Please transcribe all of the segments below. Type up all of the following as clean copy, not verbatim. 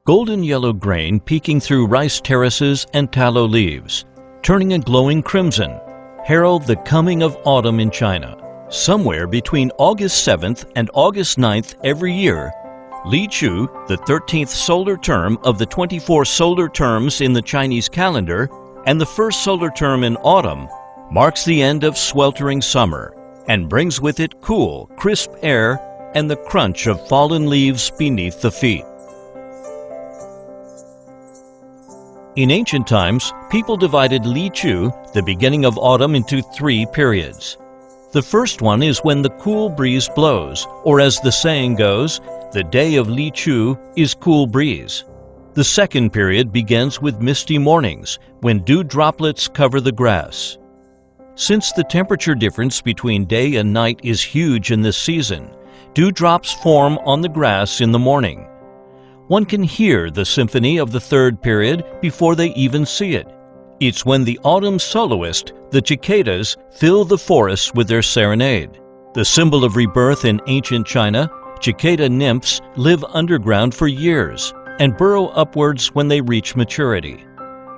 golden yellow grain peeking through rice terraces and tallow leaves, turning a glowing crimson, herald the coming of autumn in China. Somewhere between August 7th and August 9th every year, Li Chu, the 13th solar term of the 24 solar terms in the Chinese calendar, and the first solar term in autumn, marks the end of sweltering summer and brings with it cool, crisp air and the crunch of fallen leaves beneath the feet. In ancient times, people divided Li Chu, the beginning of autumn, into 3 periods. The first one is when the cool breeze blows, or as the saying goes, the day of Li Chu is cool breeze. The second period begins with misty mornings, when dew droplets cover the grass. Since the temperature difference between day and night is huge in this season, dewdrops form on the grass in the morning. One can hear the symphony of the third period before they even see it. It's when the autumn soloist, the cicadas, fill the forests with their serenade. The symbol of rebirth in ancient China, cicada nymphs live underground for years and burrow upwards when they reach maturity.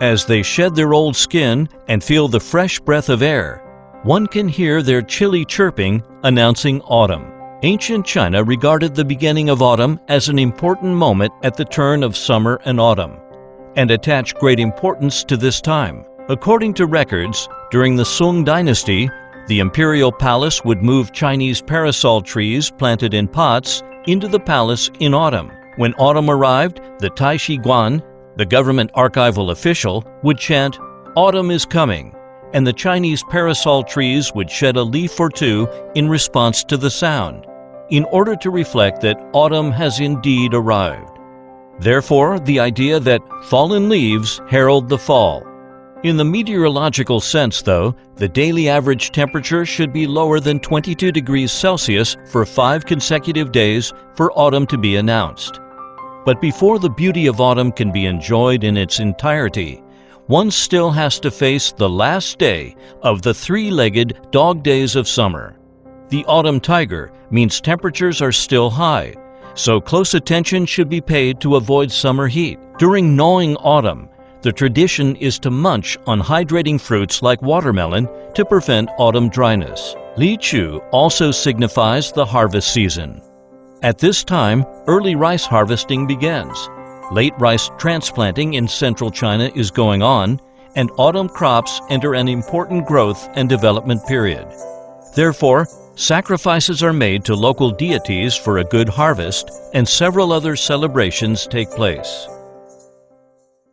As they shed their old skin and feel the fresh breath of air, one can hear their chilly chirping announcing autumn. Ancient China regarded the beginning of autumn as an important moment at the turn of summer and autumn, and attached great importance to this time. According to records, during the Song dynasty, the imperial palace would move Chinese parasol trees planted in pots into the palace in autumn. When autumn arrived, the Taishi Guan, the government archival official, would chant, "Autumn is coming," and the Chinese parasol trees would shed a leaf or two in response to the sound, in order to reflect that autumn has indeed arrived. Therefore, the idea that fallen leaves herald the fall. In the meteorological sense, though, the daily average temperature should be lower than 22 degrees Celsius for 5 consecutive days for autumn to be announced. But before the beauty of autumn can be enjoyed in its entirety, one still has to face the last day of the 3-legged dog days of summer. The autumn tiger means temperatures are still high, so close attention should be paid to avoid summer heat. During gnawing autumn, the tradition is to munch on hydrating fruits like watermelon to prevent autumn dryness. Li Chu also signifies the harvest season. At this time, early rice harvesting begins. Late rice transplanting in central China is going on, and autumn crops enter an important growth and development period. Therefore, sacrifices are made to local deities for a good harvest, and several other celebrations take place.